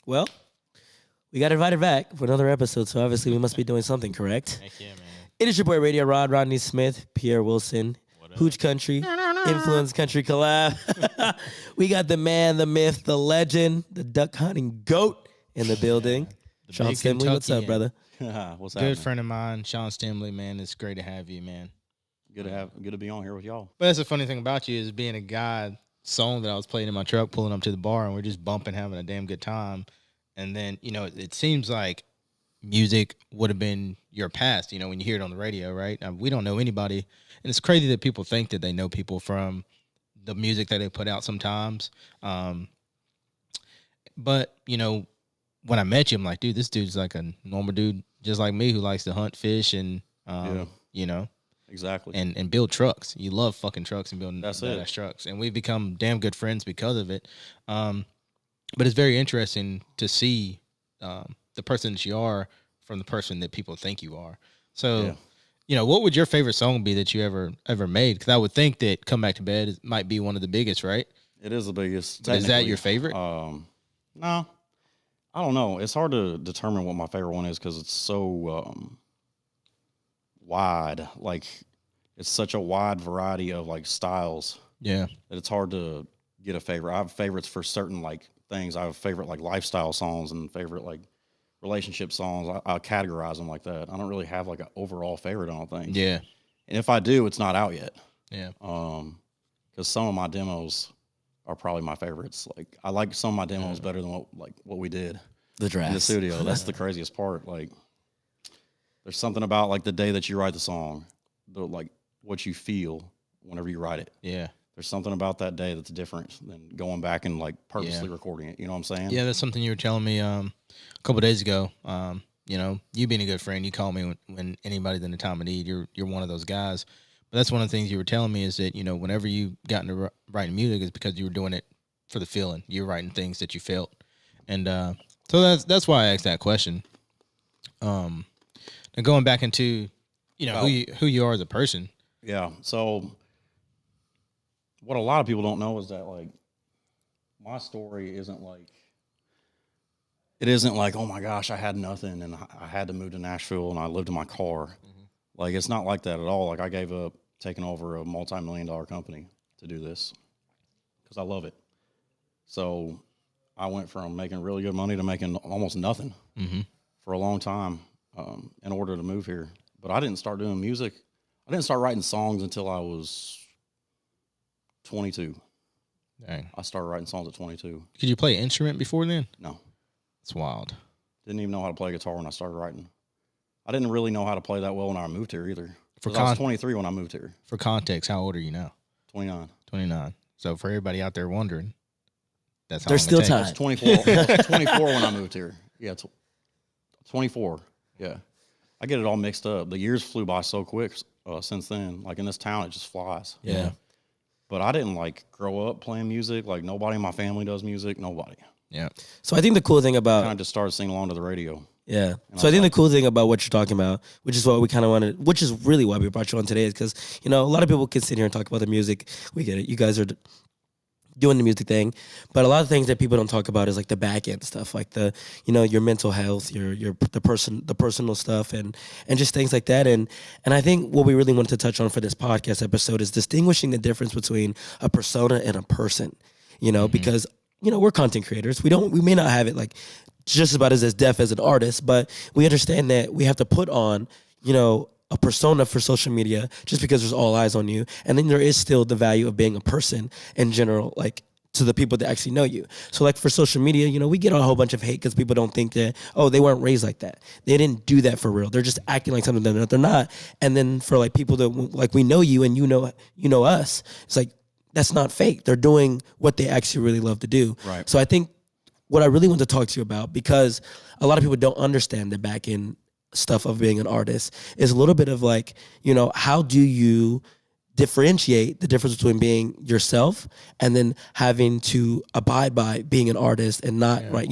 Well, we got invited back for another episode, so obviously we must be doing something correct. Heck yeah, man. It is your boy Radio Rod, Rodney Smith, Pierre Wilson, Hooch Country, Influence Country collab. We got the man, the myth, the legend, the duck hunting goat in the building. Sean big Stimley, what's up, Kentuckian. brother? What's Good happening? friend of mine, Sean Stimley, man. It's great to have you, man. Good to be on here with y'all. But that's the funny thing about you is being a guy song that I was playing in my truck, pulling up to the bar, and we're just bumping, having a damn good time. And then, it seems like music would have been your past, when you hear it on the radio, right? We don't know anybody. And it's crazy that people think that they know people from the music that they put out sometimes. But, when I met you, I'm like, dude, this dude's like a normal dude, just like me, who likes to hunt, fish, and, Exactly. and build trucks. You love fucking trucks and building That's trucks. And we've become damn good friends because of it. But it's very interesting to see the person that you are from the person that people think you are. So, what would your favorite song be that you ever made? Because I would think that "Come Back to Bed" might be one of the biggest, right? It is the biggest. But is that your favorite? No, I don't know. It's hard to determine what my favorite one is because it's so wide. Like, it's such a wide variety of like styles. Yeah. That it's hard to get a favorite. I have favorites for certain like things. I have favorite like lifestyle songs and favorite like relationship songs. I categorize them like that. I don't really have like an overall favorite, I don't think. Yeah. And if I do, it's not out yet. Yeah. Because some of my demos are probably my favorites. Like, I like some of my demos better than what we did The draft in the studio. That's the craziest part. Like, there's something about like the day that you write the song, like what you feel whenever you write it. Yeah. There's something about that day that's different than going back and like purposely recording it. You know what I'm saying? Yeah, that's something you were telling me a couple of days ago. You being a good friend, you call me when anybody's in a time of need. You're one of those guys. But that's one of the things you were telling me is that, whenever you got into writing music, is because you were doing it for the feeling. You were writing things that you felt. And so that's why I asked that question. And going back into, who you are as a person. Yeah. So what a lot of people don't know is that like my story isn't like, oh my gosh, I had nothing and I had to move to Nashville and I lived in my car. Mm-hmm. Like, it's not like that at all. Like, I gave up taking over a multi-million-dollar company to do this because I love it. So I went from making really good money to making almost nothing for a long time in order to move here. But I didn't start doing music. I didn't start writing songs until I was 22. Dang. I started writing songs at 22. Could you play an instrument before then? No. It's wild. Didn't even know how to play guitar when I started writing. I didn't really know how to play that well when I moved here either. I was 23 when I moved here. For context, how old are you now? 29. 29. So for everybody out there wondering, that's how There's still time. I was 24, 24 when I moved here. Yeah, 24. Yeah. I get it all mixed up. The years flew by so quick since then. Like, in this town, it just flies. Yeah. But I didn't, like, grow up playing music. Like, nobody in my family does music. Nobody. Yeah. So I think the cool thing about I kind of just started singing along to the radio. Yeah. So I think the cool thing about what you're talking about, which is what we kind of wanted, which is really why we brought you on today, is because, a lot of people can sit here and talk about the music. We get it. You guys are doing the music thing. But a lot of things that people don't talk about is like the back end stuff, like the, your mental health, the personal stuff and just things like that. And I think what we really wanted to touch on for this podcast episode is distinguishing the difference between a persona and a person, because, we're content creators. We may not have it like just about as deaf as an artist, but we understand that we have to put on, a persona for social media just because there's all eyes on you. And then there is still the value of being a person in general, like to the people that actually know you. So like for social media, we get a whole bunch of hate because people don't think that, they weren't raised like that. They didn't do that for real. They're just acting like something that they're not. And then for like people that like we know you and you know us, it's like, that's not fake. They're doing what they actually really love to do. Right. So I think what I really want to talk to you about, because a lot of people don't understand the back end stuff of being an artist, is a little bit of like, how do you differentiate the difference between being yourself and then having to abide by being an artist and not, right,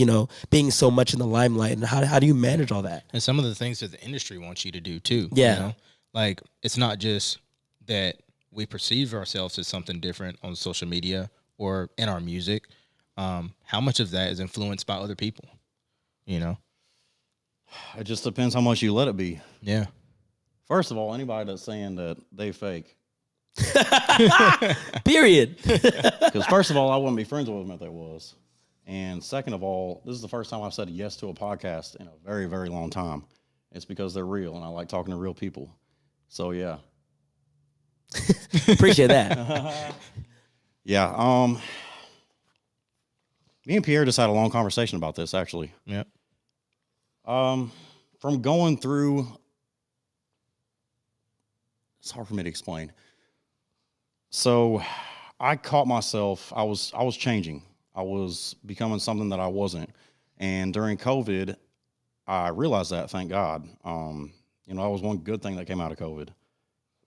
being so much in the limelight, and how do you manage all that? And some of the things that the industry wants you to do too. Yeah. Like, it's not just that we perceive ourselves as something different on social media or in our music. How much of that is influenced by other people? You know? It just depends how much you let it be. Yeah. First of all, anybody that's saying that they fake, Period. because first of all, I wouldn't be friends with them if they was. And second of all, this is the first time I've said yes to a podcast in a very, very long time. It's because they're real, and I like talking to real people. So yeah, Appreciate that. yeah. Me and Pierre just had a long conversation about this actually. Yeah. From going through, it's hard for me to explain. So, I caught myself. I was changing. I was becoming something that I wasn't. And during COVID, I realized that. Thank God. That was one good thing that came out of COVID.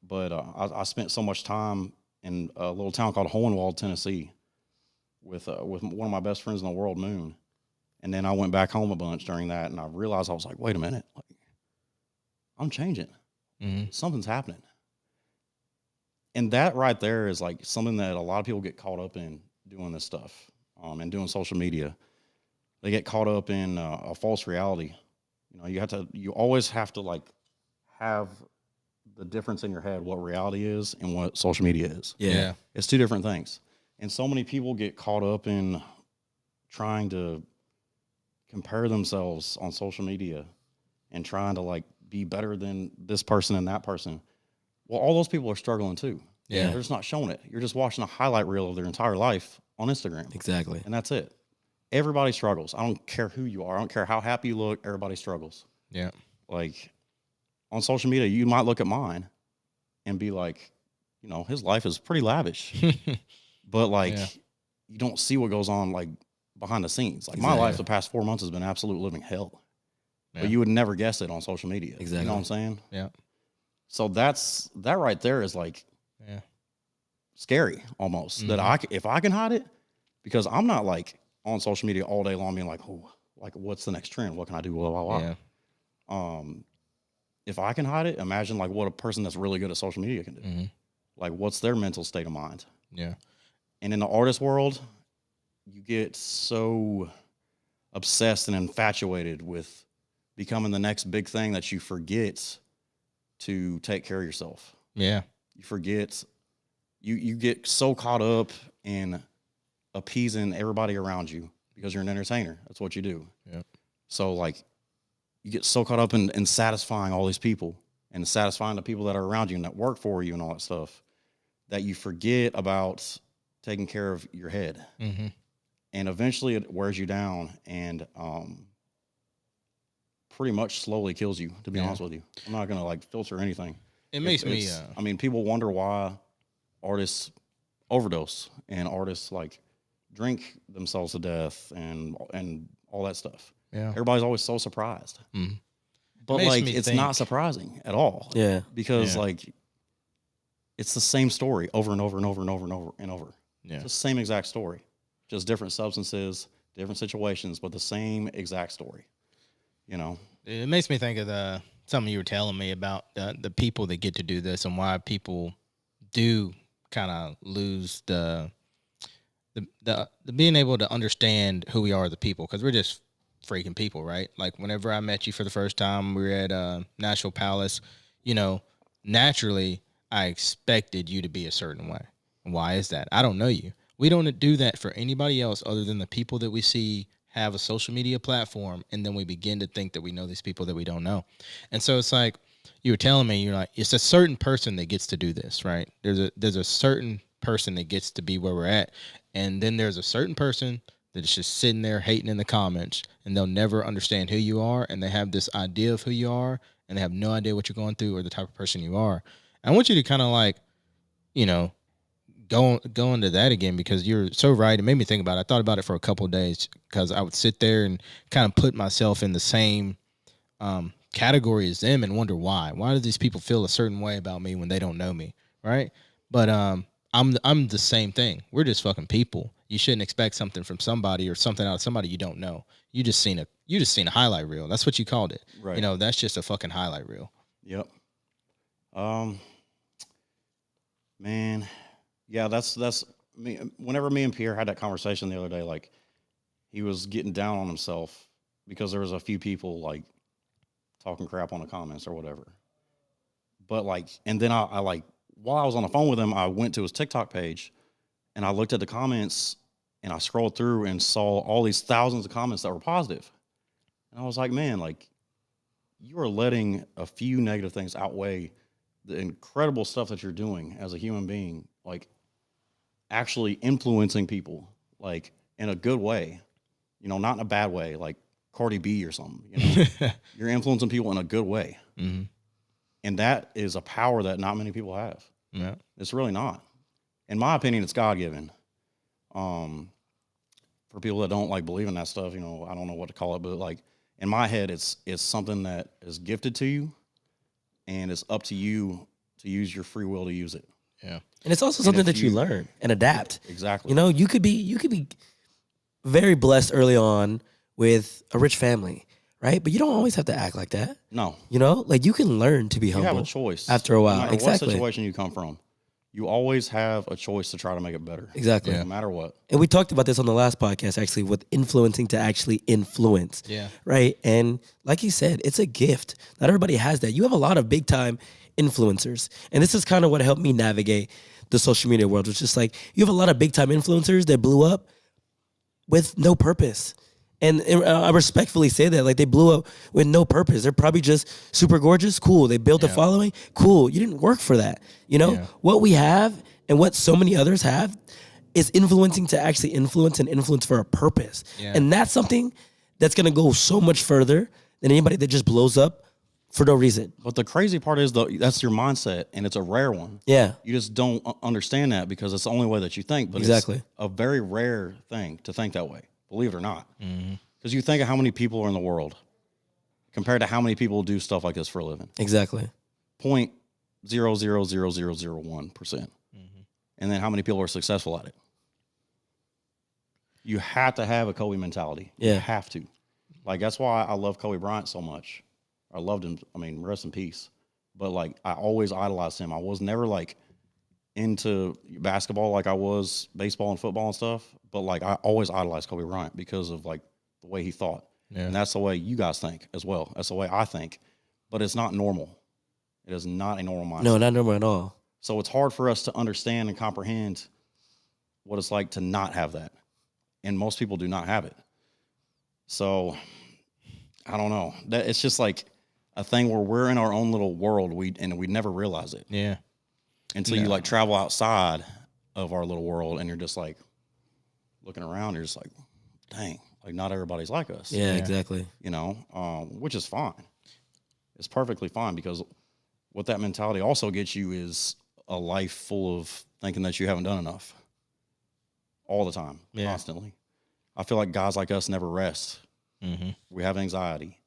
But I spent so much time in a little town called Hohenwald, Tennessee, with one of my best friends in the world, Moon. And then I went back home a bunch during that, and I realized I was like, wait a minute, like, I'm changing. Mm-hmm. Something's happening. And that right there is like something that a lot of people get caught up in doing this stuff and doing social media. They get caught up in a false reality. You always have to like have the difference in your head what reality is and what social media is. Yeah. It's two different things. And so many people get caught up in trying to compare themselves on social media and trying to like be better than this person and that person. Well, all those people are struggling too. Yeah. They're just not showing it. You're just watching a highlight reel of their entire life on Instagram. Exactly. And that's it. Everybody struggles. I don't care who you are. I don't care how happy you look. Everybody struggles. Yeah. Like on social media, you might look at mine and be like, his life is pretty lavish. But like, you don't see what goes on like behind the scenes. Like my life the past 4 months has been absolute living hell. Yeah. But you would never guess it on social media. Exactly. You know what I'm saying? Yeah. So that right there is like scary almost. Mm-hmm. That if I can hide it, because I'm not like on social media all day long being like, oh, like what's the next trend? What can I do? Blah, blah, blah. Yeah. If I can hide it, imagine like what a person that's really good at social media can do. Mm-hmm. Like what's their mental state of mind? Yeah. And in the artist world, you get so obsessed and infatuated with becoming the next big thing that you forget to take care of yourself. Yeah. You forget, you get so caught up in appeasing everybody around you because you're an entertainer. That's what you do. Yeah. So like you get so caught up in satisfying all these people and satisfying the people that are around you and that work for you and all that stuff that you forget about taking care of your head. Mm-hmm. And eventually it wears you down and pretty much slowly kills you, to be honest with you. I'm not going to like filter anything. It makes me. I mean, people wonder why artists overdose and artists like drink themselves to death and all that stuff. Yeah. Everybody's always so surprised. Mm-hmm. But makes like, me it's think. not surprising at all. Yeah. Because Yeah. like, it's the same story over and over and over and over and over and over. Yeah. It's the same exact story, just different substances, different situations, but the same exact story. It makes me think of something you were telling me about the people that get to do this and why people do kind of lose the being able to understand who we are as a people, because we're just freaking people, right? Like whenever I met you for the first time, we were at Nashville Palace. Naturally, I expected you to be a certain way. Why is that? I don't know you. We don't do that for anybody else other than the people that we see have a social media platform, and then we begin to think that we know these people that we don't know. And so it's like you were telling me, you're like, it's a certain person that gets to do this, right? There's a certain person that gets to be where we're at, and then there's a certain person that's just sitting there hating in the comments, and they'll never understand who you are, and they have this idea of who you are, and they have no idea what you're going through or the type of person you are. I want you to kind of like, go into that again, because you're so right. It made me think about it. I thought about it for a couple of days because I would sit there and kind of put myself in the same category as them and wonder why. Why do these people feel a certain way about me when they don't know me, right? But I'm the same thing. We're just fucking people. You shouldn't expect something from somebody or something out of somebody you don't know. You just seen a highlight reel. That's what you called it. Right. That's just a fucking highlight reel. Yep. Man, yeah, that's me. Whenever me and Pierre had that conversation the other day, like he was getting down on himself because there was a few people like talking crap on the comments or whatever. But like, and then I like, while I was on the phone with him, I went to his TikTok page and I looked at the comments and I scrolled through and saw all these thousands of comments that were positive. And I was like, man, like, you are letting a few negative things outweigh the incredible stuff that you're doing as a human being, like actually influencing people, like in a good way, you know, not in a bad way, like Cardi B or something, you know, you're influencing people in a good way. Mm-hmm. And that is a power that not many people have. Yeah. It's really not. In my opinion, it's God-given. For people that don't like believe in that stuff, you know, I don't know what to call it, but like in my head, it's something that is gifted to you, and it's up to you to use your free will to use it. Yeah. And it's also something that you learn and adapt. Exactly. You know, you could be very blessed early on with a rich family, right? But you don't always have to act like that. No. You know, like you can learn to be You humble. have a choice. After a while. No matter Exactly. what situation you come from, you always have a choice to try to make it better. Exactly. No matter what. And we talked about this on the last podcast, actually, with influencing to actually influence. Yeah. Right. And like you said, it's a gift. Not everybody has that. You have a lot of big time influencers. And this is kind of what helped me navigate the social media world, which is like you have a lot of big time influencers that blew up with no purpose. And I respectfully say that, like they blew up with no purpose. They're probably just super gorgeous. Cool. They built a following. Cool. You didn't work for that. You know, what we have and what so many others have is influencing to actually influence and influence for a purpose. Yeah. And that's something that's going to go so much further than anybody that just blows up for no reason. But the crazy part is, though, that's your mindset, and it's a rare one. Yeah. You just don't understand that because it's the only way that you think. But Exactly. It's a very rare thing to think that way, believe it or not. Because you think of how many people are in the world compared to how many people do stuff like this for a living. Exactly. 0.000001%. And then how many people are successful at it? You have to have a Kobe mentality. Yeah. You have to. Like, that's why I love Kobe Bryant so much. I loved him. I mean, rest in peace. But, like, I always idolized him. I was never, like, into basketball like I was baseball and football and stuff. But, like, I always idolized Kobe Bryant because of, like, the way he thought. Yeah. And that's the way you guys think as well. That's the way I think. But it's not normal. It is not a normal mindset. No, not normal at all. So it's hard for us to understand and comprehend what it's like to not have that. And most people do not have it. So I don't know. That it's just like a thing where we're in our own little world and we never realize it. Yeah. Until you like travel outside of our little world and you're just like looking around, you're just like, dang, like not everybody's like us. Yeah, exactly. You know, which is fine. It's perfectly fine because what that mentality also gets you is a life full of thinking that you haven't done enough all the time, constantly. I feel like guys like us never rest. We have anxiety.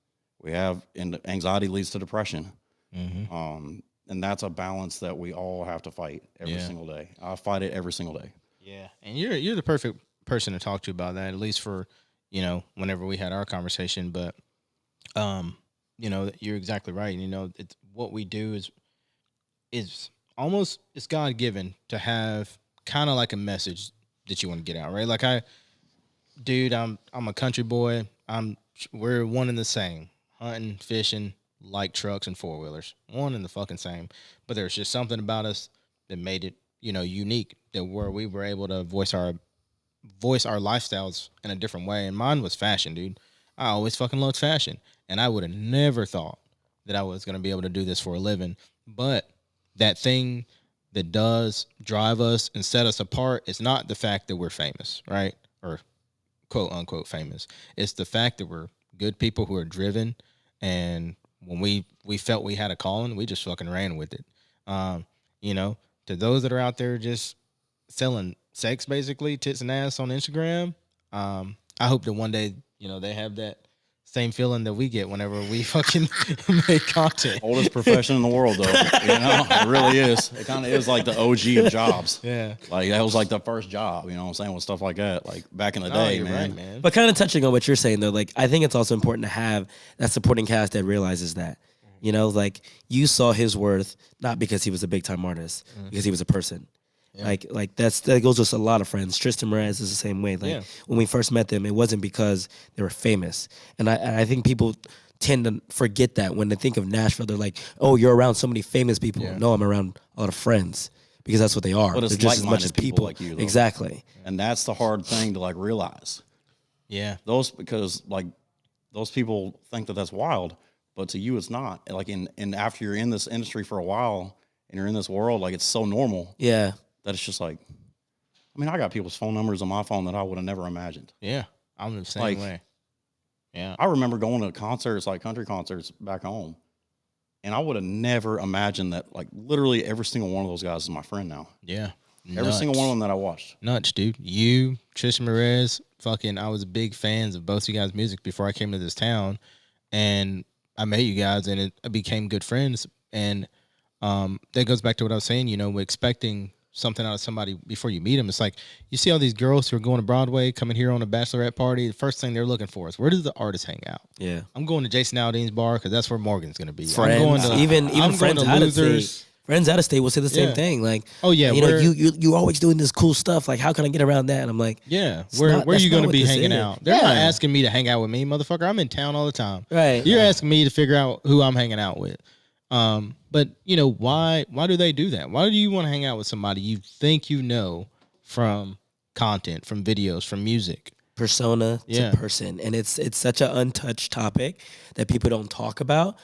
And anxiety leads to depression. And that's a balance that we all have to fight every single day. I fight it every single day. Yeah. And you're the perfect person to talk to about that, at least for, you know, whenever we had our conversation. But, you know, you're exactly right. You know, it's what we do is almost, it's God given to have kind of like a message that you want to get out, right? Like I'm a country boy. We're one and the same. Hunting, fishing, like trucks and four wheelers. One and the fucking same. But there's just something about us that made it, you know, unique, that where we were able to voice our lifestyles in a different way. And mine was fashion, dude. I always fucking loved fashion. And I would have never thought that I was going to be able to do this for a living. But that thing that does drive us and set us apart is not the fact that we're famous, right? Or quote unquote famous. It's the fact that we're good people who are driven. And when we felt we had a calling, we just fucking ran with it. You know, to those that are out there just selling sex, basically, tits and ass on Instagram, I hope that one day, you know, they have that same feeling that we get whenever we fucking make content. Oldest profession in the world, though. You know, it really is. It kind of is like the OG of jobs. Yeah. Like, that was like the first job, you know what I'm saying, with stuff like that. Like, back in the day, you're man. right, man. But kind of touching on what you're saying, though, like I think it's also important to have that supporting cast that realizes that. You know, like you saw his worth not because he was a big time artist, because he was a person. Yeah. Like that goes with a lot of friends. Tristan Mraz is the same way. Like Yeah. when we first met them, it wasn't because they were famous, and I think people tend to forget that when they think of Nashville, they're like, oh, you're around so many famous people. Yeah. No, I'm around a lot of friends because that's what they are. But it's They're just as much like-minded as people people. like you, though. Exactly. And that's the hard thing to like realize. Yeah. Because like those people think that that's wild, but to you it's not. Like and after you're in this industry for a while and you're in this world, like it's so normal Yeah. that it's just like, I mean, I got people's phone numbers on my phone that I would have never imagined. Yeah. I'm the same Like, way. Yeah. I remember going to concerts, like country concerts back home, and I would have never imagined that like literally every single one of those guys is my friend now. Yeah. Every single one of them that I watched. Nuts, dude. You, Tristan Mraz, fucking, I was big fans of both you guys' music before I came to this town. And I met you guys and it became good friends. And that goes back to what I was saying, you know, expecting something out of somebody before you meet them. It's like you see all these girls who are going to Broadway, coming here on a bachelorette party. The first thing they're looking for is where does the artist hang out? Yeah. I'm going to Jason Aldean's bar because that's where Morgan's going to be. Friends, I'm going to, even I'm friends going to out Losers. of state. Friends out of state will say the same Yeah. thing. Like, Oh yeah, you know, you always doing this cool stuff. Like, how can I get around that? And I'm like, yeah. It's Where not- are that's you not going to what be this hanging is. out? They're not Yeah. asking me to hang out with me, motherfucker. I'm in town all the time. right. You're asking me to figure out who I'm hanging out with. But you know why do they do that? Why do you want to hang out with somebody you think you know from content, from videos, from music? Persona Yeah. to person, and it's such an untouched topic that people don't talk about,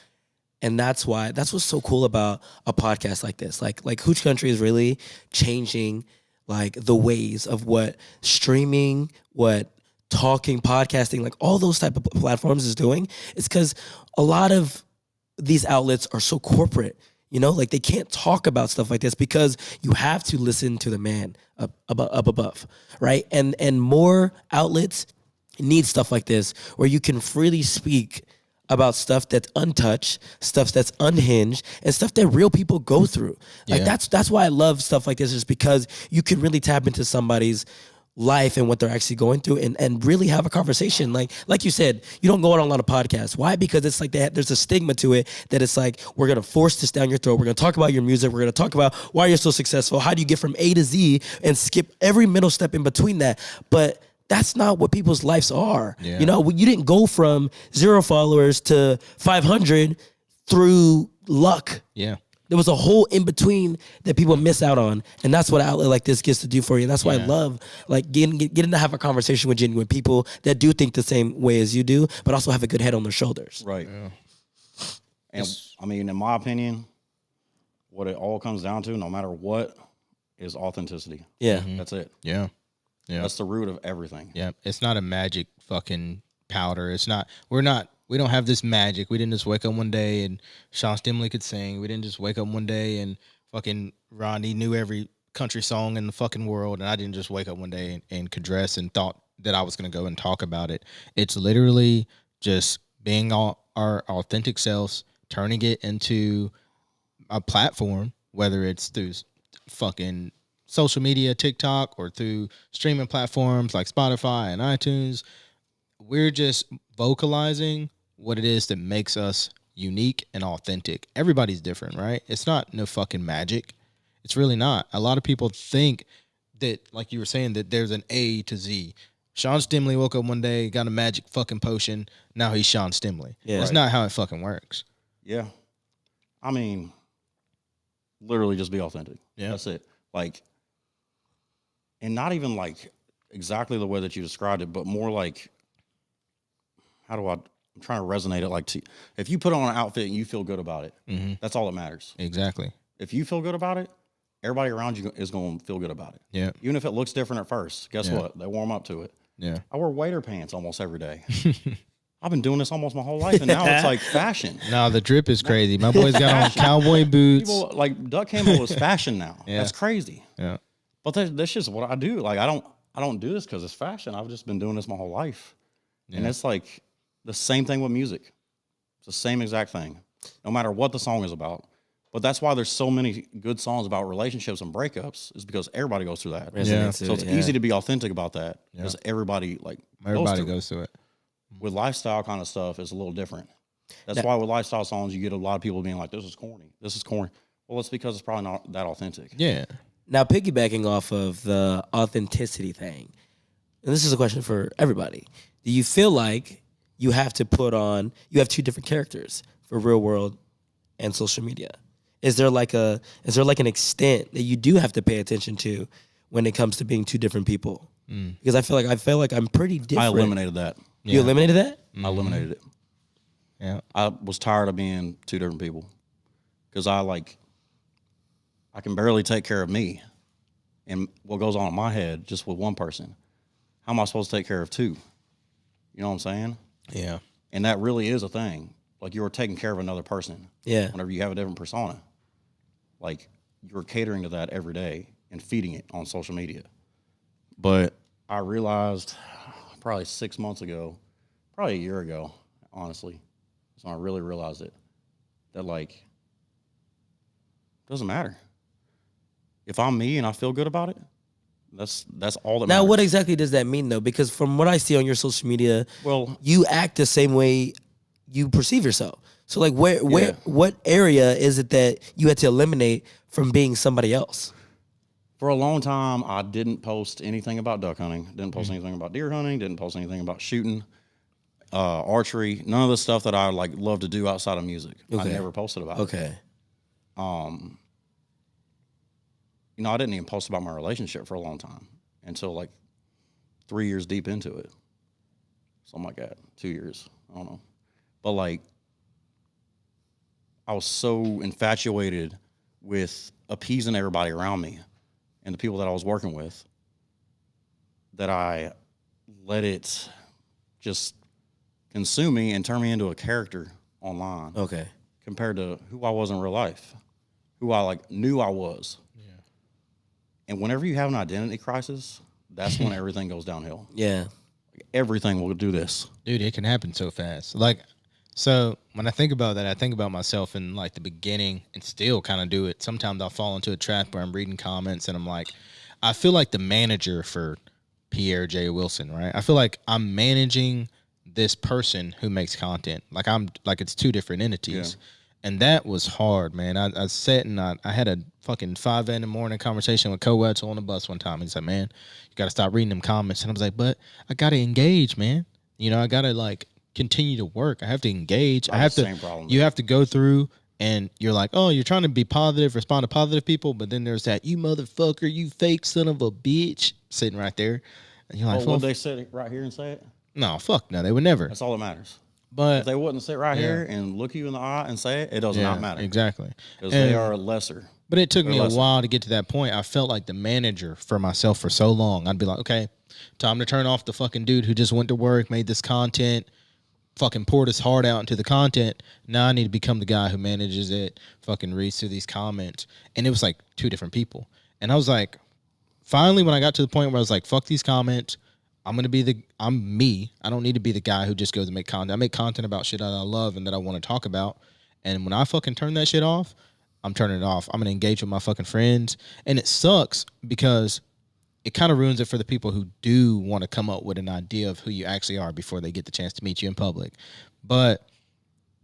and that's what's so cool about a podcast like this. Like Hooch Country is really changing like the ways of what streaming, what talking, podcasting, like all those type of platforms is doing. It's because a lot of these outlets are so corporate, you know, like they can't talk about stuff like this because you have to listen to the man up above, right? And more outlets need stuff like this where you can freely speak about stuff that's untouched, stuff that's unhinged, and stuff that real people go through. Like Yeah. that's why I love stuff like this, is because you can really tap into somebody's life and what they're actually going through and really have a conversation. Like you said, you don't go on a lot of podcasts. Why? Because it's like there's a stigma to it that it's like, we're going to force this down your throat. We're going to talk about your music. We're going to talk about why you're so successful. How do you get from A to Z and skip every middle step in between that? But that's not what people's lives are. Yeah. You know, you didn't go from 0 followers to 500 through luck. Yeah. There was a whole in between that people miss out on, and that's what an outlet like this gets to do for you. And that's why I Yeah. love like getting to have a conversation with genuine people that do think the same way as you do, but also have a good head on their shoulders. Right. Yeah. And I mean, in my opinion, what it all comes down to, no matter what, is authenticity. Yeah, That's it. Yeah. Yeah. That's the root of everything. Yeah, it's not a magic fucking powder. It's not. We don't have this magic. We didn't just wake up one day and Sean Stimley could sing. We didn't just wake up one day and fucking Ronnie knew every country song in the fucking world. And I didn't just wake up one day and could dress and thought that I was going to go and talk about it. It's literally just being our authentic selves, turning it into a platform, whether it's through fucking social media, TikTok, or through streaming platforms like Spotify and iTunes. We're just vocalizing what it is that makes us unique and authentic. Everybody's different, right? It's not no fucking magic. It's really not. A lot of people think that, like you were saying, that there's an A to Z. Sean Stimley woke up one day, got a magic fucking potion. Now he's Sean Stimley. Yeah. That's not how it fucking works. Yeah. I mean, literally just be authentic. Yeah. That's it. Like, and not even like exactly the way that you described it, but more like, I'm trying to resonate it like, if you put on an outfit and you feel good about it, that's all that matters. Exactly. If you feel good about it, everybody around you is going to feel good about it. Yeah. Even if it looks different at first, guess Yeah. what? They warm up to it. Yeah. I wear waiter pants almost every day. I've been doing this almost my whole life, and now it's like fashion. No, the drip is crazy. My boy's got on cowboy boots. People like Duck Campbell is fashion now. Yeah. That's crazy. Yeah. But that's just what I do. Like I don't do this because it's fashion. I've just been doing this my whole life, and Yeah. it's like the same thing with music. It's the same exact thing, no matter what the song is about. But that's why there's so many good songs about relationships and breakups, is because everybody goes through that. Yeah. Resonates to So it, it's yeah. easy to be authentic about that Yeah. because everybody Everybody through it. goes through it. With lifestyle kind of stuff, it's a little different. That's why with lifestyle songs, you get a lot of people being like, "This is corny. This is corny." Well, it's because it's probably not that authentic. Yeah. Now, piggybacking off of the authenticity thing, and this is a question for everybody. Do you feel like you have to you have two different characters for real world and social media? Is there like an extent that you do have to pay attention to when it comes to being two different people? Because I feel like I'm pretty different. I eliminated that. You eliminated that? I eliminated it. Yeah. I was tired of being two different people because I can barely take care of me and what goes on in my head just with one person. How am I supposed to take care of two? You know what I'm saying? Yeah. And that really is a thing. Like, you are taking care of another person. Yeah. Whenever you have a different persona. Like, you're catering to that every day and feeding it on social media. But I realized probably 6 months ago, probably a year ago, honestly, so I really realized it, that, like, it doesn't matter. If I'm me and I feel good about it, that's all that matters. Now, what exactly does that mean, though? Because from what I see on your social media, Well, you act the same way you perceive yourself. So, like, what area is it that you had to eliminate from being somebody else? for a long time, I didn't post anything about duck hunting, didn't post anything about deer hunting, didn't post anything about shooting, archery, none of the stuff that I love to do outside of music. Okay. I never posted about it. Okay. You know, I didn't even post about my relationship for a long time until like 3 years deep into it. Something like that. 2 years. I don't know. But like, I was so infatuated with appeasing everybody around me and the people that I was working with that I let it just consume me and turn me into a character online. Okay. Compared to who I was in real life, who I knew I was. Yeah. And whenever you have an identity crisis, that's when everything goes downhill. Yeah. Everything will do this. Dude, it can happen so fast. Like, so when I think about that, I think about myself in like the beginning and still kind of do it. Sometimes I'll fall into a trap where I'm reading comments and I'm like, I feel like the manager for Pierre J. Wilson, right? I feel like I'm managing this person who makes content. Like it's two different entities. Yeah. And that was hard, man. I sat and I had a fucking 5 a.m. conversation with Co-Wetzel on the bus one time. He said, man, you got to stop reading them comments. And I was like, but I got to engage, man. You know, I got to like continue to work. I have to engage. I have to, same problem. You have to go through and you're like, oh, you're trying to be positive, respond to positive people. But then there's that, you motherfucker, you fake son of a bitch sitting right there. And you're like, would they sit right here and say it? No, fuck no. They would never. That's all that matters. But if they wouldn't sit right here and look you in the eye and say it, it does not matter. Exactly. Because they are lesser. But it took me a while to get to that point. I felt like the manager for myself for so long. I'd be like, okay, time to turn off the fucking dude who just went to work, made this content, fucking poured his heart out into the content. Now I need to become the guy who manages it, fucking reads through these comments. And it was like two different people. And I was like, finally, when I got to the point where I was like, fuck these comments, I'm me. I don't need to be the guy who just goes and make content. I make content about shit that I love and that I want to talk about. And when I fucking turn that shit off, I'm turning it off. I'm going to engage with my fucking friends. And it sucks because it kind of ruins it for the people who do want to come up with an idea of who you actually are before they get the chance to meet you in public. But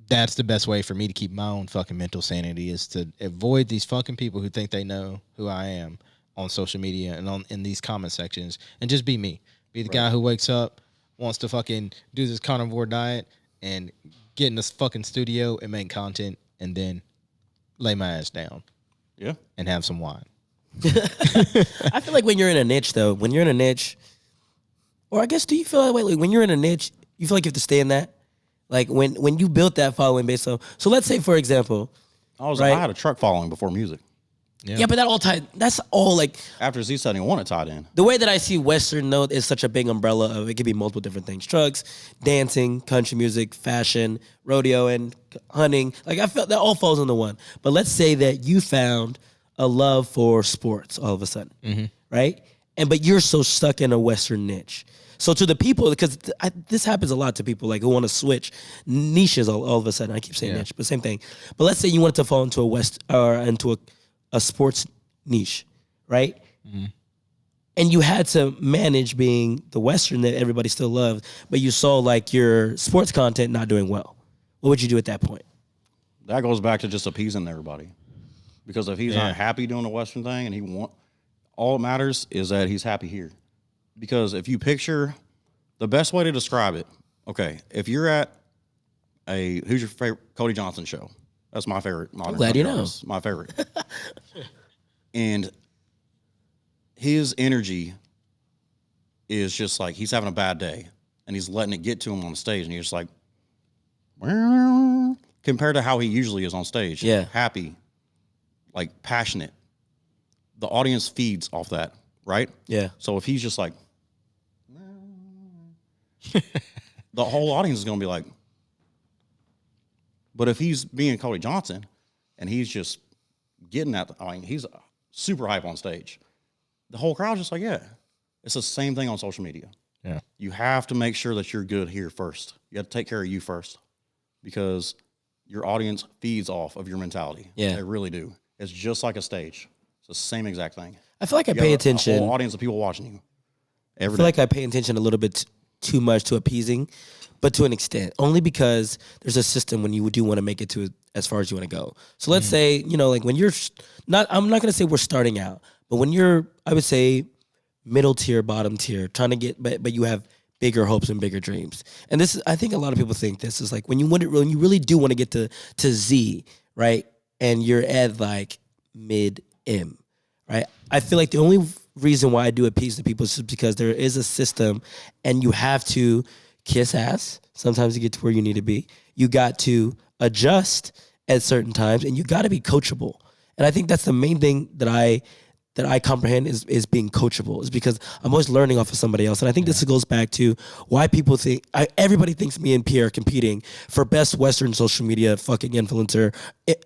that's the best way for me to keep my own fucking mental sanity, is to avoid these fucking people who think they know who I am on social media and in these comment sections, and just be me. Be the guy who wakes up, wants to fucking do this carnivore diet and get in this fucking studio and make content and then lay my ass down. Yeah. And have some wine. I feel like when you're in a niche, though, or I guess, do you feel that way? Like when you're in a niche, you feel like you have to stay in that? Like when you built that following based on, so let's say, for example, I had a truck following before music. Yeah, but that's all like after Z71 it tied in. The way that I see Western though is such a big umbrella of, it could be multiple different things: trucks, dancing, country music, fashion, rodeo, and hunting. Like I felt that all falls into one. But let's say that you found a love for sports all of a sudden, right? But you're so stuck in a Western niche. So to the people, because this happens a lot to people like who want to switch niches all of a sudden. I keep saying niche, but same thing. But let's say you wanted to fall into into a sports niche, right? Mm-hmm. And you had to manage being the Western that everybody still loved, but you saw like your sports content not doing well. What would you do at that point? That goes back to just appeasing everybody. Because if he's not happy doing the Western thing and all that matters is that he's happy here. Because if you picture the best way to describe it, okay, if you're at who's your favorite Cody Johnson show? That's my favorite modern glad you country know. artist, my favorite. And his energy is just like he's having a bad day and he's letting it get to him on the stage and you're just like, well, compared to how he usually is on stage. Yeah. Happy, like passionate. The audience feeds off that, right? Yeah. So if he's just like, the whole audience is going to be like, but if he's being Cody Johnson and he's just getting that, I mean, he's super hype on stage. The whole crowd's just like, yeah. It's the same thing on social media. Yeah. You have to make sure that you're good here first. You have to take care of you first because your audience feeds off of your mentality. Yeah. They really do. It's just like a stage. It's the same exact thing. I feel like I You got pay A attention. whole audience of people watching you. I feel like I pay attention a little bit too much to appeasing, but to an extent, only because there's a system when you do want to make it to as far as you want to go. So let's say, like when you're not, I'm not going to say we're starting out, but when you're, I would say middle tier, bottom tier, trying to get, but you have bigger hopes and bigger dreams. And this is, I think a lot of people think this is like when you really do want to get to Z, right? And you're at like mid M, right? I feel like the only reason why I do appease the people is just because there is a system and you have to kiss ass sometimes to get to where you need to be. You got to adjust at certain times and you got to be coachable. And I think that's the main thing that I comprehend is being coachable, is because I'm always learning off of somebody else. And I think this goes back to why people think, everybody thinks me and Pierre are competing for best Western social media fucking influencer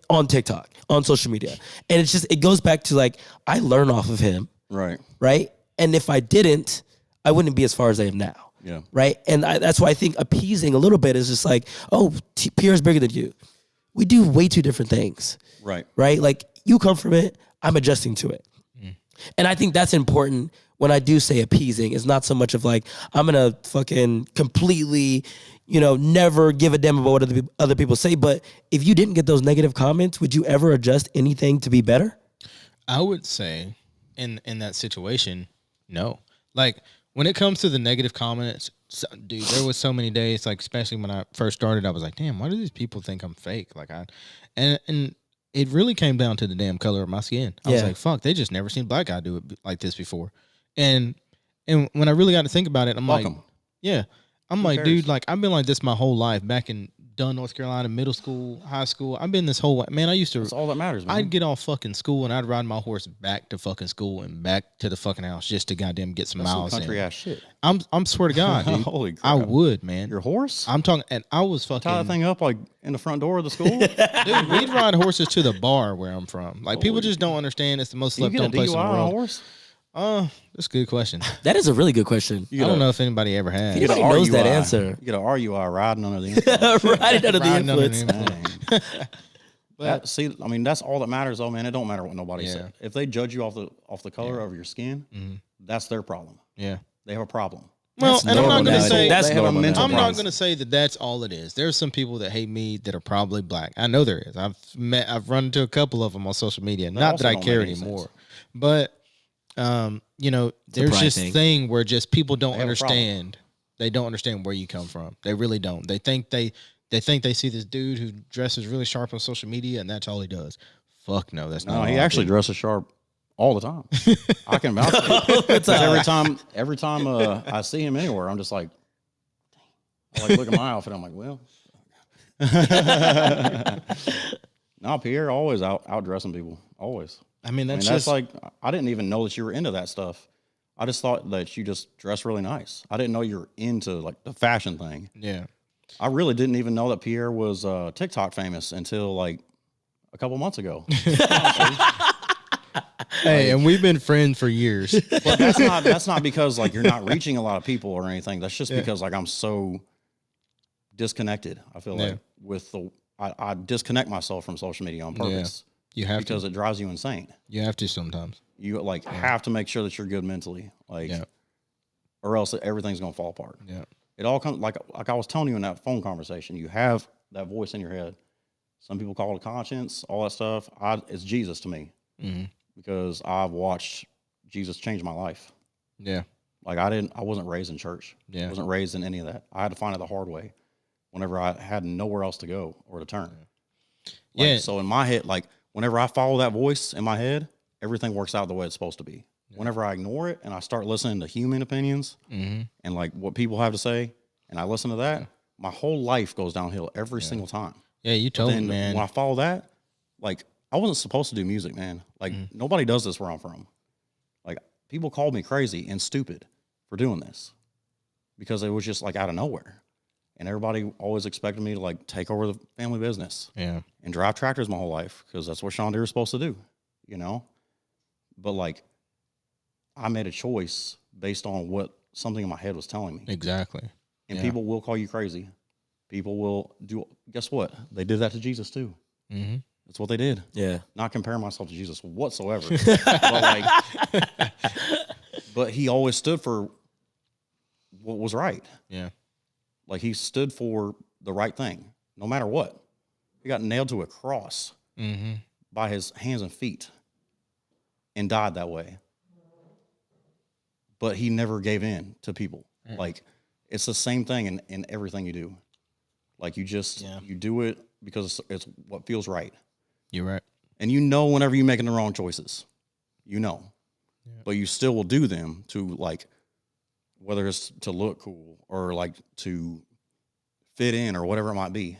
on TikTok, on social media. And it's just, it goes back to like, I learn off of him. Right. Right. And if I didn't, I wouldn't be as far as I am now. Yeah. Right. And that's why I think appeasing a little bit is just like, oh, Pierre's bigger than you. We do way two different things. Right. Right. Like you come from it, I'm adjusting to it. And I think that's important when I do say appeasing. It's not so much of like, I'm going to fucking completely, never give a damn about what other people say. But if you didn't get those negative comments, would you ever adjust anything to be better? I would say in that situation, no. Like when it comes to the negative comments, dude, there was so many days, like especially when I first started, I was like, damn, why do these people think I'm fake? Like and it really came down to the damn color of my skin. I was like, fuck, they just never seen a black guy do it like this before. And when I really got to think about it, I'm Fuck like, 'em. yeah. I'm Who like, cares? dude, like I've been like this my whole life. Back in Dunn, North Carolina, middle school, high school. I've been this whole way. Man, I used to. That's all that matters, man. I'd get off fucking school and I'd ride my horse back to fucking school and back to the fucking house just to goddamn get some That's some miles country in. ass shit. I'm swear to God, dude. Holy crap. I would, man. Your horse? I'm talking, and I was fucking. Tie that thing up like in the front door of the school? Dude, we'd ride horses to the bar where I'm from. Like people just don't understand. It's the most You slept get a on place in DUI the on a world. horse? That's a good question. That is a really good question. You I get don't a- know if anybody ever has. you get a Anybody knows that RUI. answer. You get a RUI riding under the influence. Right under the Riding under the influence. influence. Dang. See, I mean, that's all that matters, though, man. It don't matter what nobody Yeah. says. If they judge you off the color of your skin, that's their problem. Yeah. They have a problem. Well, That's and I'm normal not going to nowadays. say That's they have a normal mental I'm nowadays. not going to say that that's all it is. There's some people that hate me that are probably black. I know there is. I've run into a couple of them on social media. Not also that I don't care make any anymore, sense. but there's pride just thing. thing where just people don't have a understand. They don't understand where you come from. They really don't. They think they see this dude who dresses really sharp on social media and that's all he does. Fuck no, that's not. No, all he I actually do. dresses sharp all the time. I can vouch for it. 'Cause every time I see him anywhere, I'm just like, I like look at my outfit. I'm like, well, no, Pierre always outdressing people, always. I mean, that's That's just like I didn't even know that you were into that stuff. I just thought that you just dress really nice. I didn't know you were into like the fashion thing. yeah. I really didn't even know that Pierre was TikTok famous until like a couple months ago. Hey, and we've been friends for years. But that's not because like you're not reaching a lot of people or anything. That's just because like I'm so disconnected. I feel like with I disconnect myself from social media on purpose You have because to. it drives you insane. You have to sometimes. You like have to make sure that you're good mentally, like, or else everything's gonna fall apart. Yeah. It all comes like I was telling you in that phone conversation. You have that voice in your head. Some people call it conscience, all that stuff. It's Jesus to me because I've watched Jesus changed my life. Yeah. Like I wasn't raised in church. Yeah. I wasn't raised in any of that. I had to find it the hard way whenever I had nowhere else to go or to turn. Like, Yeah. so in my head, like whenever I follow that voice in my head, everything works out the way it's supposed to be. Yeah. Whenever I ignore it and I start listening to human opinions and like what people have to say, and I listen to that, my whole life goes downhill every single time. Yeah, you told me, man. When I follow that, like I wasn't supposed to do music, man. Like nobody does this where I'm from. Like people called me crazy and stupid for doing this because it was just like out of nowhere. And everybody always expected me to like take over the family business. Yeah. And drive tractors my whole life because that's what Sean Deere is supposed to do, you know? But like I made a choice based on what something in my head was telling me. Exactly. And people will call you crazy. People will do, guess what? They did that to Jesus too. Mm-hmm. That's what they did. Yeah. Not comparing myself to Jesus whatsoever. But like, but he always stood for what was right. Yeah. Like he stood for the right thing, no matter what. He got nailed to a cross by his hands and feet and died that way. But he never gave in to people. Like it's the same thing in everything you do. Like you just, you do it because it's what feels right. You're right. And you know whenever you're making the wrong choices, you know. Yeah. But you still will do them to like, whether it's to look cool or like to fit in or whatever it might be.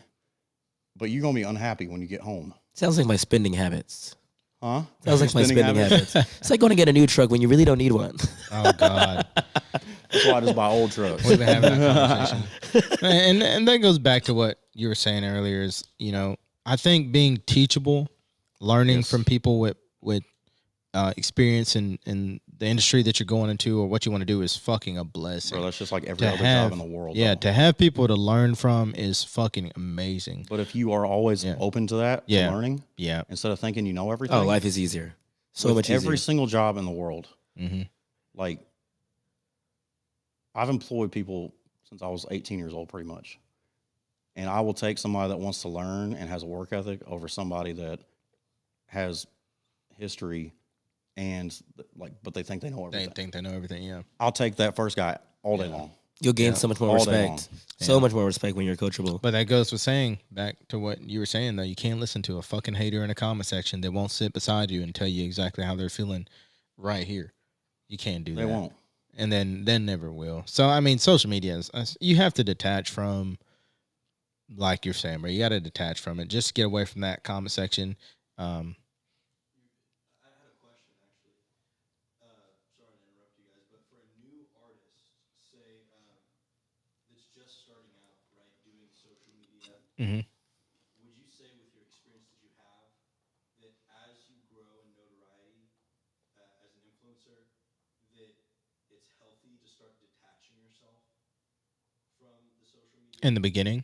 But you're going to be unhappy when you get home. Sounds like my spending habits. Huh? Sounds like my spending habits. It's like going to get a new truck when you really don't need one. Oh, God. That's why I just buy old trucks. We've been having that conversation. And that goes back to what you were saying earlier is, you know, I think being teachable, learning from people with experience in the industry that you're going into or what you want to do is fucking a blessing. Bro, that's just like every other job in the world. Yeah, though. to have people to learn from is fucking amazing. But if you are always open to that, to learning, instead of thinking you know everything. Oh, life is easier. So much easier. Every single job in the world. Like, I've employed people since I was 18 years old, pretty much. And I will take somebody that wants to learn and has a work ethic over somebody that has history and like, but they think they know everything. They think they know everything. Yeah, I'll take that first guy all day long. You'll gain so much more All day long. respect. So much more respect when you're coachable. but that goes with saying back to what you were saying though. You can't listen to a fucking hater in a comment section that won't sit beside you and tell you exactly how they're feeling right here. You can't do that. They won't. And then never will. So I mean, social media is you have to detach from, like you're saying, bro. You got to detach from it. Just get away from that comment section. I had a question actually. Sorry to interrupt you guys, but for a new artist, say that's just starting out, right, doing social media, would you say with your experience that you have that as you grow in notoriety as an influencer, that it's healthy to start detaching yourself from the social media In the beginning,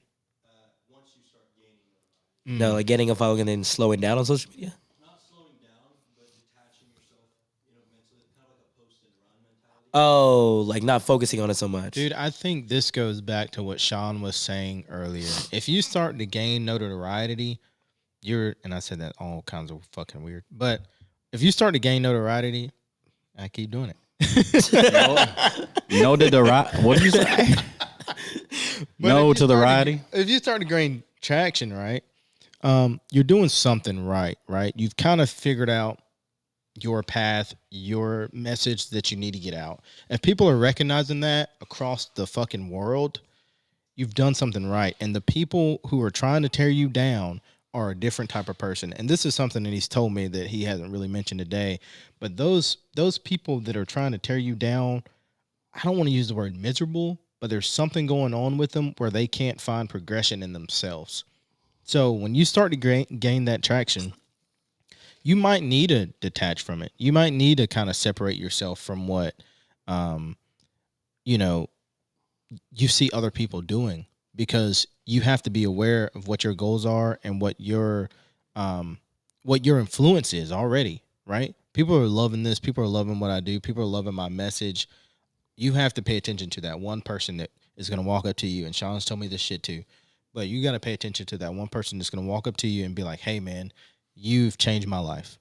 once you start gaining notoriety? No, like getting a following and then slowing down on social media. Not slowing down, but detaching yourself, mentally, kind of like a post and run mentality. Oh, like not focusing on it so much. dude, I think this goes back to what Sean was saying earlier. If you start to gain notoriety, and I said that all kinds of fucking weird, but if you start to gain notoriety, I keep doing it. No to the right. What did you say? No to the righty. If you start to gain traction, right, you're doing something right. You've kind of figured out your path, your message that you need to get out. If people are recognizing that across the fucking world, you've done something right. And the people who are trying to tear you down are a different type of person. And this is something that he's told me that he hasn't really mentioned today. But those people that are trying to tear you down, I don't want to use the word miserable, but there's something going on with them where they can't find progression in themselves. So when you start to gain that traction, you might need to detach from it. You might need to kind of separate yourself from what, you see other people doing, because you have to be aware of what your goals are and what your influence is already, right? People are loving this. People are loving what I do. People are loving my message. You have to pay attention to that one person that is going to walk up to you. And Sean's told me this shit too. But you got to pay attention to that one person that's going to walk up to you and be like, hey, man, you've changed my life.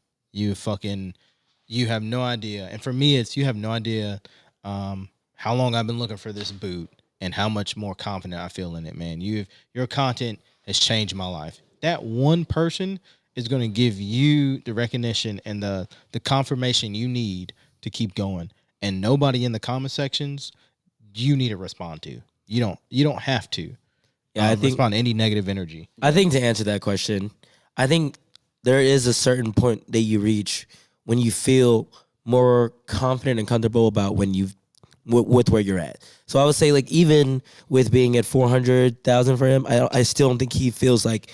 You have no idea. And for me, it's you have no idea how long I've been looking for this boot and how much more confident I feel in it, man. Your content has changed my life. That one person is going to give you the recognition and the confirmation you need to keep going. And nobody in the comment sections you need to respond to. You don't have to Yeah, I think respond to any negative energy. I think to answer that question, I think there is a certain point that you reach when you feel more confident and comfortable about when you've with where you're at. So I would say like even with being at 400,000 for him, I still don't think he feels like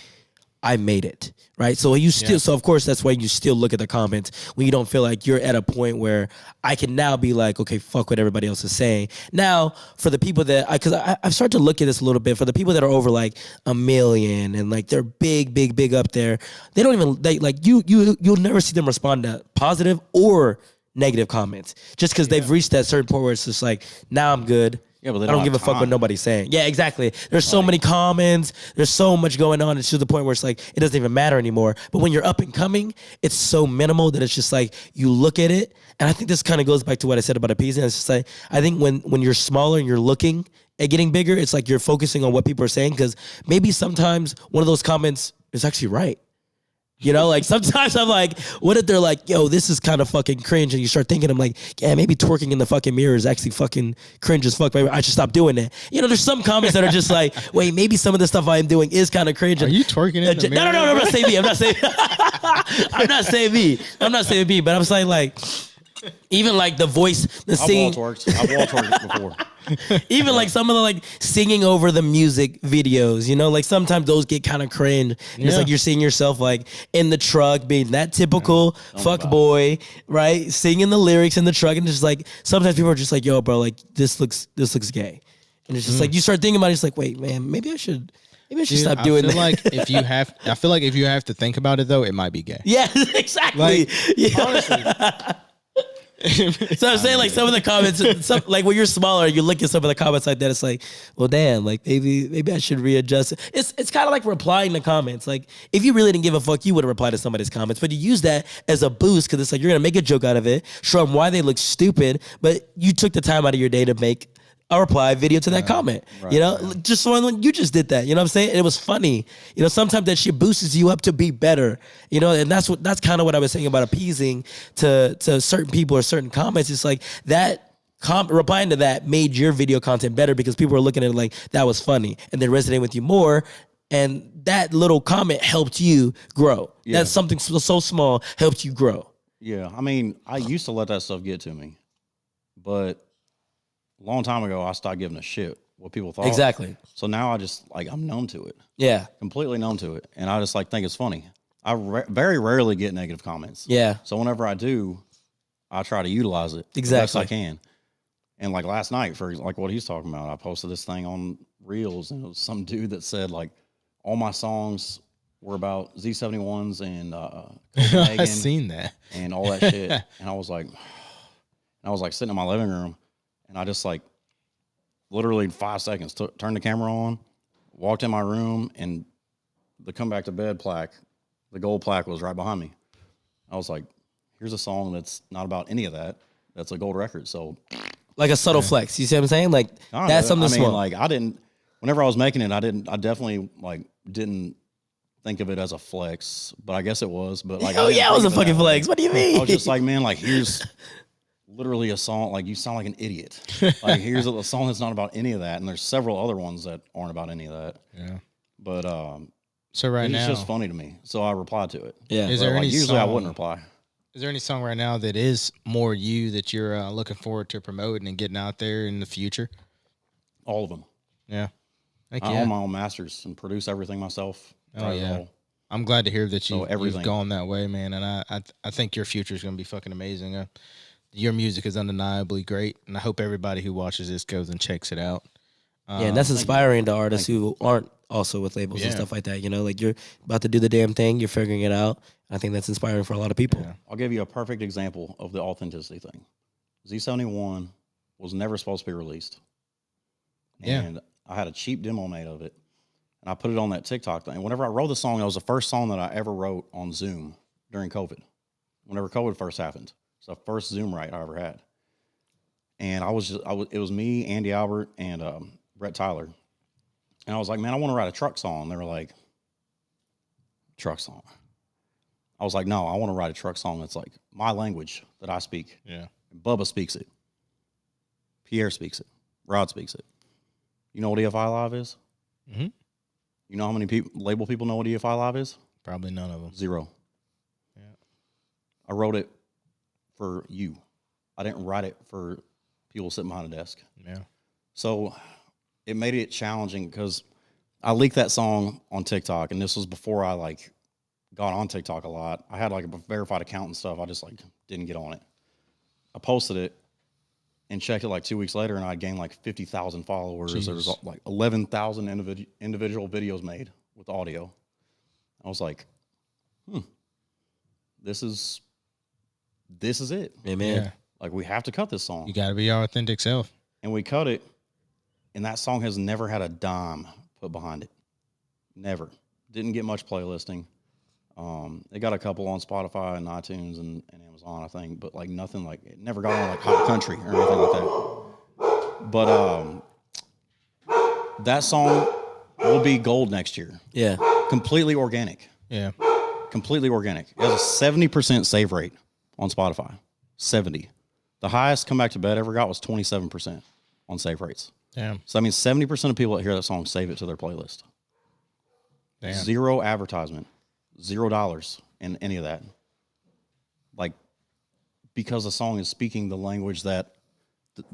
I made it, right? So you still, so of course that's why you still look at the comments when you don't feel like you're at a point where I can now be like, okay, fuck what everybody else is saying. Now for the people that, because I've started to look at this a little bit, for the people that are over like 1 million and like they're big up there, they don't even, like you'll never see them respond to positive or negative comments just because they've reached that certain point where it's just like, now I'm good. Yeah, but they I don't don't give a have fuck what time. nobody's saying. Yeah, exactly. There's so many comments. There's so much going on. It's to the point where it's like, it doesn't even matter anymore. But when you're up and coming, it's so minimal that it's just like, you look at it. And I think this kind of goes back to what I said about appeasing. It's just like, I think when you're smaller and you're looking at getting bigger, it's like you're focusing on what people are saying. Because maybe sometimes one of those comments is actually right. You know, like sometimes I'm like, what if they're like, yo, this is kind of fucking cringe. And you start thinking, I'm like, yeah, maybe twerking in the fucking mirror is actually fucking cringe as fuck. Maybe I should stop doing that. You know, there's some comments that are just like, wait, maybe some of the stuff I'm doing is kind of cringe. Are you twerking in the mirror? No, I'm not saying me. I'm not saying I'm not saying me. I'm not saying me, but I'm saying like, even like the voice, the singing. I've wall twerked before. Even like some of the like singing over the music videos, you know, like sometimes those get kind of cringe. It's like you're seeing yourself like in the truck being that typical fuck boy, right? Singing the lyrics in the truck, and just like sometimes people are just like, yo, bro, like this looks gay. And it's just like you start thinking about it, it's like, wait, man, maybe I should stop doing that. I feel like if you have to think about it though, it might be gay. Yeah, exactly. Like, honestly. So I'm saying like some of the comments, like when you're smaller, you look at some of the comments like that. It's like, well, damn, like maybe I should readjust it. It's kind of like replying to comments. Like if you really didn't give a fuck, you would have replied to somebody's comments, but you use that as a boost because it's like you're gonna make a joke out of it, show them why they look stupid, but you took the time out of your day to make a reply video to that comment. You know, just when you just did that. You know what I'm saying? And it was funny. You know, sometimes that shit boosts you up to be better. You know, and that's kind of what I was saying about appeasing to certain people or certain comments. It's like that replying to that made your video content better because people were looking at it like that was funny and they resonated with you more. And that little comment helped you grow. Yeah. That's something so small helped you grow. Yeah, I mean, I used to let that stuff get to me, but a long time ago, I stopped giving a shit what people thought. Exactly. So now I just like I'm numb to it, Yeah. completely numb to it, and I just like think it's funny. I very rarely get negative comments. Yeah. So whenever I do, I try to utilize it the best I can. And like last night, for like what he's talking about, I posted this thing on Reels, and it was some dude that said like all my songs were about Z71s and I've seen that and all that shit, and I was like sitting in my living room. And I just like literally in 5 seconds turned the camera on, walked in my room, and the come back to bed plaque, the gold plaque was right behind me. I was like, here's a song that's not about any of that. That's a gold record. So Like a subtle flex. You see what I'm saying? Like that's something small. Like whenever I was making it, I definitely like didn't think of it as a flex, but I guess it was. But like, oh yeah, it was a fucking flex. What do you mean? I was just like, man, like here's literally a song, like you sound like an idiot. Like here's a song that's not about any of that, and there's several other ones that aren't about any of that. Yeah. But so right now it's just funny to me, so I replied to it. Yeah. Is there Like, any usually I song- wouldn't reply. Is there any song right now that is more you that you're looking forward to promoting and getting out there in the future? All of them. Yeah. Heck I yeah. own my own masters and produce everything myself. Oh, Write it yeah. all. I'm glad to hear that you've everything. gone that way, man. And I think your future is going to be fucking amazing. Your music is undeniably great, and I hope everybody who watches this goes and checks it out. Yeah, and that's inspiring to artists who aren't also with labels and stuff like that. You know, like you're about to do the damn thing, you're figuring it out. I think that's inspiring for a lot of people. Yeah. I'll give you a perfect example of the authenticity thing. Z71 was never supposed to be released. Yeah. And I had a cheap demo made of it, and I put it on that TikTok thing. Whenever I wrote the song, that was the first song that I ever wrote on Zoom during COVID, whenever COVID first happened. It's the first Zoom ride I ever had. And it was me, Andy Albert, and Brett Tyler. And I was like, man, I want to write a truck song. They were like, truck song. I was like, no, I want to write a truck song that's like my language that I speak. Yeah. Bubba speaks it. Pierre speaks it. Rod speaks it. You know what EFI Live is? Mm-hmm. You know how many label people know what EFI Live is? Probably none of them. 0. Yeah. I wrote it for you. I didn't write it for people sitting behind a desk. Yeah. So it made it challenging because I leaked that song on TikTok, and this was before I like got on TikTok a lot. I had like a verified account and stuff. I just like didn't get on it. I posted it and checked it like 2 weeks later, and I'd gained like 50,000 followers. Jeez. There was like 11,000 individual videos made with audio. I was like, this is it. Amen. Yeah. Like, we have to cut this song. You got to be your authentic self. And we cut it, and that song has never had a dime put behind it. Never. Didn't get much playlisting. It got a couple on Spotify and iTunes and Amazon, I think, but like nothing like it never got on like Hot Country or anything like that. But that song will be gold next year. Yeah. Completely organic. Yeah. Completely organic. It has a 70% save rate on Spotify. 70. The highest Come Back to Bed ever got was 27% on save rates. Damn. So that means 70% of people that hear that song save it to their playlist. Damn. 0 advertisement. $0 in any of that. Like, because the song is speaking the language that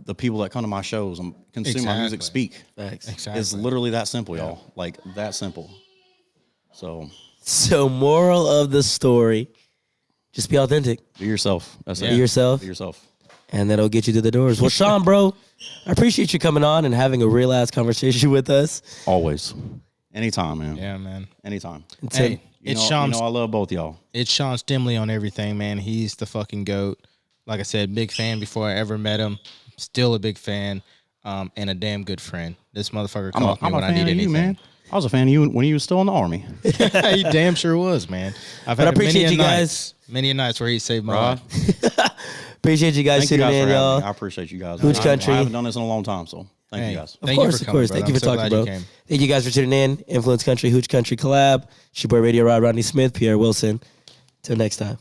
the people that come to my shows and consume my music speak. Thanks. Exactly. It's literally that simple, y'all. Like, that simple. So, moral of the story, just be authentic. Be yourself. That's Be it. yourself, Be yourself. and that'll get you to the doors. Well, Sean, bro, I appreciate you coming on and having a real ass conversation with us. Always. Anytime, man. Yeah, man. Anytime. Hey, You it's know, Sean. I love both y'all. It's Sean Stimley on everything, man. He's the fucking GOAT. Like I said, big fan before I ever met him. Still a big fan, and a damn good friend. This motherfucker called me when I need anything. man. I was a fan of you when you was still in the Army. He damn sure was, man. I've But I had appreciate many you guys. many nights where he saved my Rod, life. Appreciate you guys thank you tuning guys in, for having y'all. me. I appreciate you guys. Hooch Country. I haven't done this in a long time, so thank Hey, you guys. thank you Of for coming, course. brother. Thank you I'm for so talking, glad you bro. came. Thank you guys for tuning in. Influence Country, Hooch Country collab. It's your boy Radio Rod, Rodney Smith, Pierre Wilson. Till next time.